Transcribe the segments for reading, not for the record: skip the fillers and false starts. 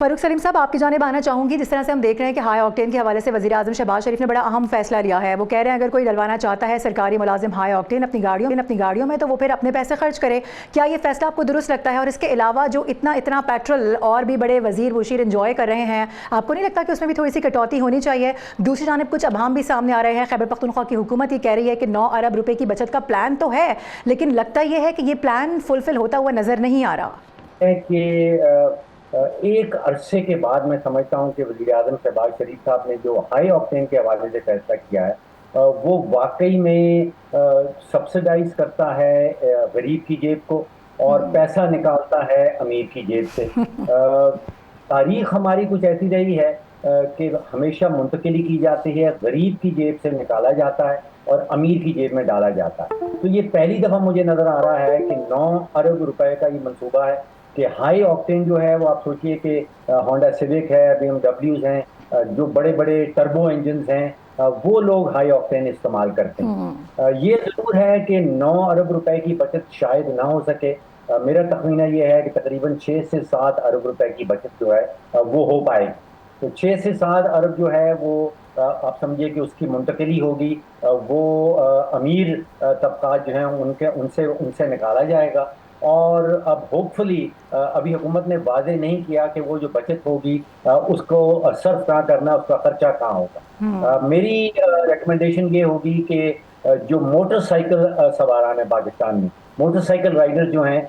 फ़ारूक सलीम साहब, आपकी जानिब आना चाहूँगी। जिस तरह से हम देख रहे हैं कि हाई ऑक्टेन के हवाले से वज़ीर आज़म शहबाज शरीफ ने बड़ा अहम फैसला लिया है। वो कह रहे हैं अगर कोई डलवाना चाहता है सरकारी मुलाजिम हाई ऑक्टेन अपनी गाड़ियों में तो वो फिर अपने पैसे खर्च करे। क्या ये फैसला आपको दुरुस्त लगता है? और इसके अलावा जो इतना पेट्रोल और भी बड़े वज़ीर वशीर इंजॉय कर रहे हैं, आपको नहीं लगता कि उसमें भी थोड़ी सी कटौती होनी चाहिए? दूसरी जानिब कुछ अभाम भी सामने आ रहे हैं। खैबर पख्तूनख्वा की हुकूमत ये कह रही है कि 9 अरब रुपये की बचत का प्लान तो है, लेकिन लगता ये है कि ये प्लान फुलफिल होता हुआ नज़र नहीं आ रहा है कि एक अरसे के बाद मैं समझता हूँ कि वज़ीर आज़म शहबाज शरीफ साहब ने जो हाई ऑक्टेन के हवाले से फैसला किया है वो वाकई में सब्सिडाइज करता है गरीब की जेब को और पैसा निकालता है अमीर की जेब से। तारीख हमारी कुछ ऐसी रही है कि हमेशा मुंतकिली की जाती है, गरीब की जेब से निकाला जाता है और अमीर की जेब में डाला जाता है। तो ये पहली दफ़ा मुझे नज़र आ रहा है कि 9 अरब रुपए का ये मंसूबा है कि हाई ऑक्टेन जो है वो आप सोचिए कि होंडा सिविक है, बीएमडब्ल्यूज हैं, जो बड़े बड़े टर्बो इंजन हैं, वो लोग हाई ऑक्टेन इस्तेमाल करते हैं। ये जरूर है कि 9 अरब रुपए की बचत शायद ना हो सके। मेरा तखमीना ये है कि तकरीबन 6 से 7 अरब रुपए की बचत जो है वो हो पाएगी। तो 6 से 7 अरब जो है वो आप समझिए कि उसकी मुंतकिली होगी, वो अमीर तबकात जो हैं उनके उनसे उनसे निकाला जाएगा। और अब होपफुली अभी हुकूमत ने वादे नहीं किया कि वो जो बचत होगी उसको सर्फ कहाँ करना, उसका खर्चा कहाँ होगा। मेरी रिकमेंडेशन ये होगी कि जो मोटरसाइकिल सवारान है पाकिस्तान में, मोटरसाइकिल राइडर जो हैं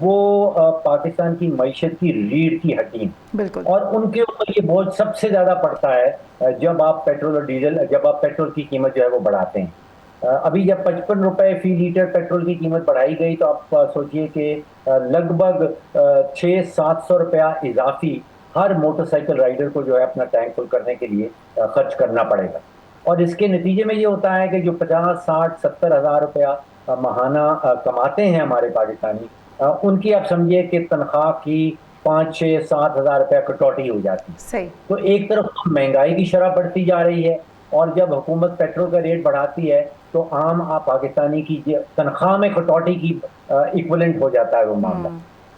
वो पाकिस्तान की मईशत की रीढ़ की हड्डी हैं। बिल्कुल। और उनके ऊपर ये बोझ सबसे ज्यादा पड़ता है जब आप पेट्रोल की कीमत जो है वो बढ़ाते हैं। अभी जब 55 रुपए फी लीटर पेट्रोल की कीमत बढ़ाई गई तो आप सोचिए कि लगभग 600-700 रुपया इजाफी हर मोटरसाइकिल राइडर को जो है अपना टैंक फुल करने के लिए खर्च करना पड़ेगा। और इसके नतीजे में ये होता है कि जो 50-60-70 हज़ार रुपया माहाना कमाते हैं हमारे पाकिस्तानी, उनकी आप समझिए कि तनख्वाह की 5-6-7 हज़ार रुपया कटौती हो जाती है। सही। तो एक तरफ तो महंगाई की शरह बढ़ती जा रही है और जब हुकूमत पेट्रोल का रेट बढ़ाती है तो आम आप पाकिस्तानी की तनख्वाह में कटौती की इक्विवेलेंट हो जाता है वो मामला।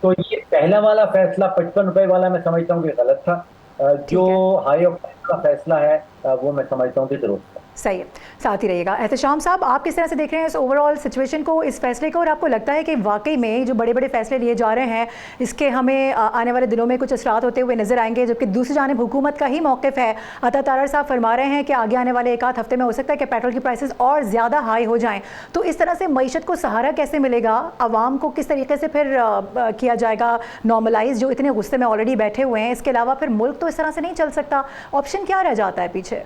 तो ये पहला वाला फैसला 55 रुपए वाला मैं समझता हूँ कि गलत था। जो ठीक है। हाई ऑक्टेन का फैसला है वो मैं समझता हूँ कि दुरुस्त था। सही है। साथ ही रहिएगा। एहतशाम साहब, आप किस तरह से देख रहे हैं इस ओवरऑल सिचुएशन को, इस फैसले को, और आपको लगता है कि वाकई में जो बड़े बड़े फैसले लिए जा रहे हैं इसके हमें आने वाले दिनों में कुछ असरात होते हुए नजर आएंगे? जबकि दूसरी जानिब हुकूमत का ही मौक़िफ़ है। अता तारड़ साहब फरमा रहे हैं कि आगे आने वाले एक आध हफ्ते में हो सकता है कि पेट्रोल की प्राइसेस और ज़्यादा हाई हो जाएँ। तो इस तरह से मईशत को सहारा कैसे मिलेगा? आवाम को किस तरीके से फिर किया जाएगा नॉर्मलाइज, जो इतने गुस्से में ऑलरेडी बैठे हुए हैं? इसके अलावा फिर मुल्क तो इस तरह से नहीं चल सकता। ऑप्शन क्या रह जाता है पीछे?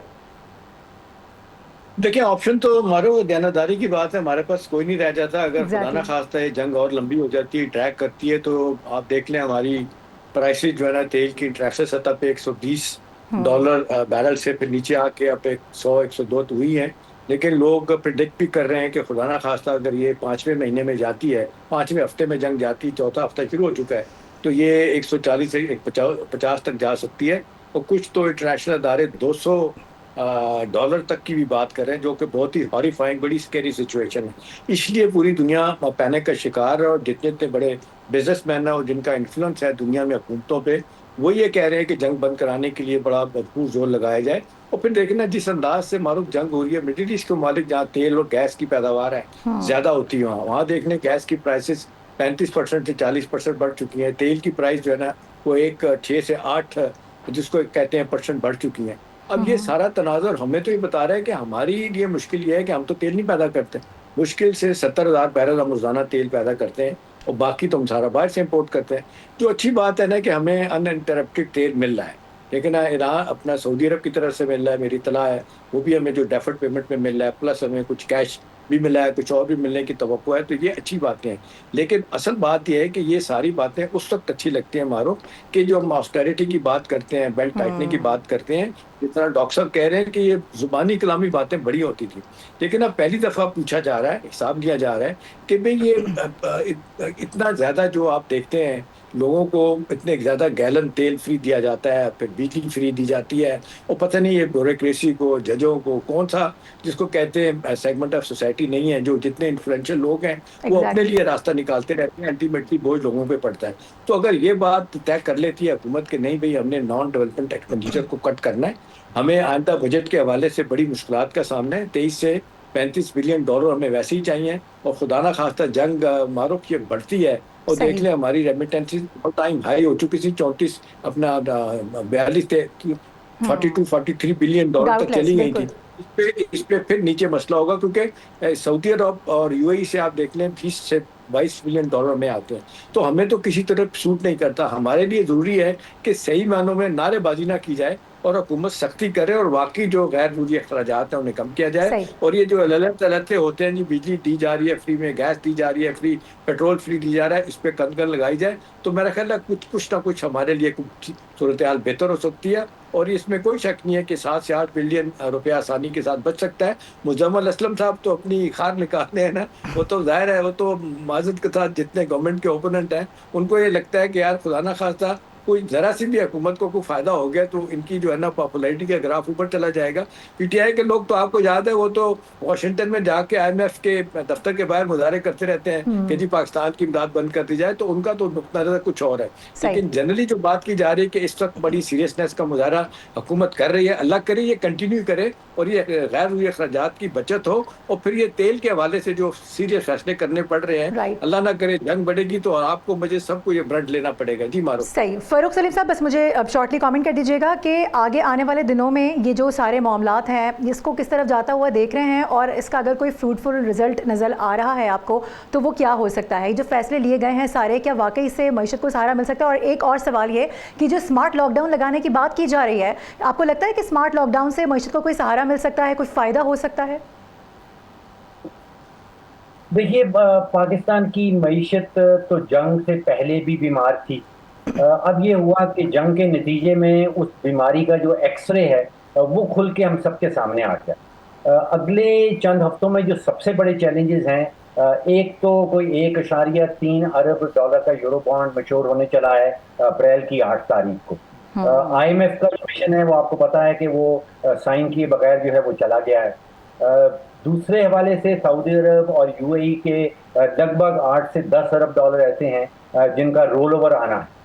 देखिए, ऑप्शन तो हमारे दयानतदारी की बात है, हमारे पास कोई नहीं रह जाता। अगर खुदा ना एग्जैक्टली। खास्ता है जंग और लंबी हो जाती है, ट्रैक करती है, तो आप देख लें हमारी प्राइसेस जो है ना तेल की इंटरनेशनल सतह पे $120 बैरल से फिर नीचे आके अब 100-102 तो हुई है। लेकिन लोग प्रिडिक्ट भी कर रहे हैं कि खुदा ना खास्ता अगर ये 5वें महीने में जाती है, 5वें हफ्ते में जंग जाती है, चौथा हफ्ता शुरू हो चुका है, तो ये 140 से 150 तक जा सकती है। और कुछ तो इंटरनेशनल अदारे $200 तक की भी बात कर रहे हैं, जो कि बहुत ही हॉरिफाइंग, बड़ी स्कैरी सिचुएशन है। इसलिए पूरी दुनिया पैनिक का शिकार है और जितने इतने बड़े बिजनेसमैन हैं और जिनका इन्फ्लुएंस है दुनिया में हुकूमतों पे, वो ये कह रहे हैं कि जंग बंद कराने के लिए बड़ा भरपूर जोर लगाया जाए। और फिर देखना जिस अंदाज से मारूफ जंग हो रही है, मिडिल ईस्ट के ममालिक जहाँ तेल और गैस की पैदावार है ज्यादा होती है, वहाँ देखने गैस की प्राइसेस 35% से 40% बढ़ चुकी है। तेल की प्राइस जो है ना वो 6 से 8 जिसको कहते हैं परसेंट बढ़ चुकी है। अब ये सारा तनाज़ुर हमें तो ये बता रहा है कि हमारी लिए मुश्किल ये है कि हम तो तेल नहीं पैदा करते। मुश्किल से 70,000 बैरल हम रोज़ाना तेल पैदा करते हैं और बाकी तो हम सारा बाहर से इम्पोर्ट करते हैं। जो अच्छी बात है ना कि हमें अनइंटरप्टेड तेल मिल रहा है, लेकिन ईरान अपना सऊदी अरब की तरफ से मिल रहा है, मेरी इत्तला है, वो भी हमें जो डेफर्ड पेमेंट में मिल रहा है, प्लस हमें कुछ कैश भी मिला है, कुछ और भी मिलने की तवक्को है, तो ये अच्छी बातें हैं। लेकिन असल बात ये है कि ये सारी बातें उस वक्त अच्छी लगती हैं मारो कि जो हम ऑस्टेरिटी की बात करते हैं, बेल्ट टाइटनिंग की बात करते हैं, जिस तरह डॉक्टर साहब कह रहे हैं कि ये जुबानी कलामी बातें बड़ी होती थी। लेकिन अब पहली दफ़ा पूछा जा रहा है, हिसाब लिया जा रहा है कि भाई ये इतना ज़्यादा जो आप देखते हैं लोगों को इतने ज़्यादा गैलन तेल फ्री दिया जाता है, फिर बिजली फ्री दी जाती है, और पता नहीं ये ब्यूरोक्रेसी को, जजों को, कौन सा जिसको कहते हैं सेगमेंट ऑफ सोसाइटी नहीं है, जो जितने इन्फ्लुएंशियल लोग हैं वो अपने एग्जैक्टली। लिए रास्ता निकालते रहते हैं, अल्टीमेटली बोझ लोगों पे पड़ता है। तो अगर ये बात तय कर लेती है हुकूमत कि नहीं भाई हमने नॉन डेवलपमेंट एक्सपेंडिचर को कट करना है, हमें आइंदा बजट के हवाले से बड़ी मुश्किलात का सामना है, 23 से 35 बिलियन डॉलर हमें वैसे ही चाहिए, और खुदा ना खास्ता जंग मारो की बढ़ती है, और देख सही। लें हमारी रेमिटेंसेस ऑल टाइम हाई हो चुकी थी, 34 अपना 42 42 43 बिलियन डॉलर तक डाउटलेस, चली गई थी। बिल्कुल। इस पे फिर नीचे मसला होगा, क्योंकि सऊदी अरब और यूएई से आप देख लें 20 से 22 बिलियन डॉलर में आते हैं, तो हमें तो किसी तरह सूट नहीं करता। हमारे लिए जरूरी है कि सही मानों में नारेबाजी ना की जाए और हुकूमत सख्ती करे, और वाकई जो गैर जरूरी अखराजात हैं उन्हें कम किया जाए। सही। और ये जो अलग होते हैं जी, बिजली दी जा रही है फ्री में, गैस दी जा रही है फ्री, पेट्रोल फ्री दी जा रहा है, इस पे कंकर लगाई जाए तो मेरा ख्याल है कुछ ना कुछ हमारे लिए कुछ सूरत हाल बेहतर हो सकती है। और इसमें कोई शक नहीं है कि 7 से 8 बिलियन रुपया आसानी के साथ बच सकता है। मुजम्मल असलम साहब तो अपनी खार निकालने हैं ना, वो तो जाहिर है, वो तो माजरत के साथ जितने गवर्नमेंट के ओपोनेंट हैं उनको ये लगता है कि यार खुदा ना खास्ता कोई जरा सी भी हुकूमत को कोई फायदा हो गया तो इनकी जो है ना पॉपुलैरिटी का ग्राफ ऊपर चला जाएगा। पीटीआई के लोग तो आपको याद है, वो तो वॉशिंगटन में जाके आईएमएफ के दफ्तर के बाहर मुजाहरे करते रहते हैं कि जी पाकिस्तान की इमदाद बंद कर दी जाए, तो उनका तो नुक्ता नज़र कुछ और है। सही। लेकिन जनरली जो बात की जा रही है कि इस वक्त बड़ी सीरियसनेस का मुजाहरा हुकूमत कर रही है, अल्लाह करे ये कंटिन्यू करे और ये गैर ज़रूरी अखराजात की बचत हो, और फिर ये तेल के हवाले से जो सीरियस फैसले करने पड़ रहे हैं, राइट। अल्लाह ना करे जंग बढ़ेगी तो आपको मुझे सबको ये ब्रंट लेना पड़ेगा। जी मारो। सही। फ़ारूक सलीम साहब, बस मुझे अब शॉर्टली कमेंट कर दीजिएगा कि आगे आने वाले दिनों में ये जो सारे मामलात हैं इसको किस तरफ जाता हुआ देख रहे हैं, और इसका अगर कोई फ्रूटफुल रिजल्ट नज़र आ रहा है आपको तो वो क्या हो सकता है? जो फैसले लिए गए हैं सारे, क्या वाकई से मईशत को सहारा मिल सकता है? और एक और सवाल ये कि जो स्मार्ट लॉकडाउन लगाने की बात की जा रही है, आपको लगता है कि स्मार्ट लॉकडाउन से मईशत को कोई सहारा मिल सकता है, कोई फ़ायदा हो सकता है? देखिए, पाकिस्तान की मईशत तो जंग से पहले भी बीमार थी। अब ये हुआ कि जंग के नतीजे में उस बीमारी का जो एक्सरे है वो खुल के हम सबके सामने आ गया। अगले चंद हफ्तों में जो सबसे बड़े चैलेंजेस हैं, एक तो कोई 1.3 अरब डॉलर का यूरो बॉन्ड मैच्योर होने चला है अप्रैल की 8 तारीख को। आईएमएफ का जो मिशन है वो आपको पता है कि वो साइन किए बगैर जो है वो चला गया है। दूसरे हवाले से सऊदी अरब और यूएई के लगभग 8 से 10 अरब डॉलर ऐसे हैं जिनका रोल ओवर आना है।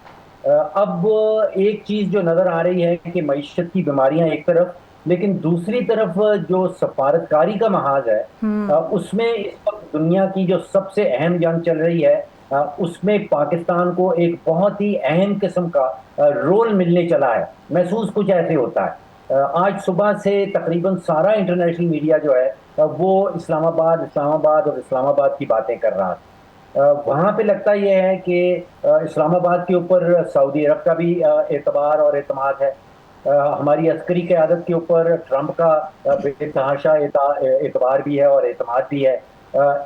अब एक चीज जो नजर आ रही है कि मईशत की बीमारियां एक तरफ, लेकिन दूसरी तरफ जो सफारतकारी का महाज है उसमें इस वक्त दुनिया की जो सबसे अहम जंग चल रही है उसमें पाकिस्तान को एक बहुत ही अहम किस्म का रोल मिलने चला है। महसूस कुछ ऐसे होता है। आज सुबह से तकरीबन सारा इंटरनेशनल मीडिया जो है वो इस्लामाबाद और इस्लामाबाद की बातें कर रहा था। वहाँ पे लगता यह है कि इस्लामाबाद के ऊपर सऊदी अरब का भी एतबार और एतमाद है। हमारी अस्करी क़यादत के ऊपर ट्रंप का बेतहाशा एतबार भी है और एतमाद भी है।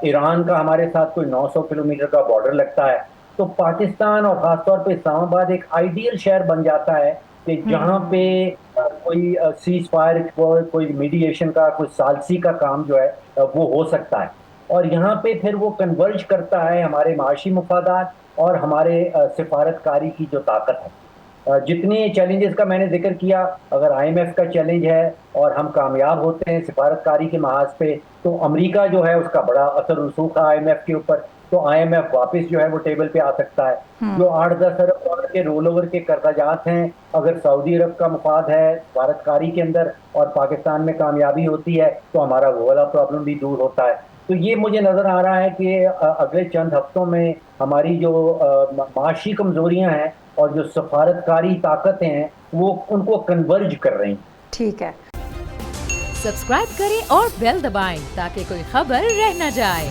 ईरान का हमारे साथ कोई 900 किलोमीटर का बॉर्डर लगता है। तो पाकिस्तान और ख़ासतौर पे इस्लामाबाद एक आइडियल शहर बन जाता है कि जहाँ पे कोई सीज फायर, कोई मीडिएशन का, कोई सालसी का काम जो है वो हो सकता है। और यहाँ पे फिर वो कन्वर्ज करता है हमारे माशी मफादात और हमारे सिफारतकारी की जो ताकत है। जितने चैलेंजेस का मैंने जिक्र किया, अगर आईएमएफ का चैलेंज है और हम कामयाब होते हैं सिफारतकारी के महाज पे, तो अमेरिका जो है उसका बड़ा असर रसूख है आईएमएफ के ऊपर, तो आईएमएफ वापस जो है वो टेबल पे आ सकता है। जो 8-10 अरब डॉलर के रोल ओवर के कर्जात हैं, अगर सऊदी अरब का मुफाद है सिफारतकारी के अंदर और पाकिस्तान में कामयाबी होती है तो हमारा वो वाला प्रॉब्लम भी दूर होता है। तो ये मुझे नज़र आ रहा है कि अगले चंद हफ्तों में हमारी जो माशी कमजोरियां हैं और जो सफारतकारी ताकतें हैं वो उनको कन्वर्ज कर रही हैं। ठीक है। सब्सक्राइब करें और बेल दबाएं ताकि कोई खबर रह न जाए।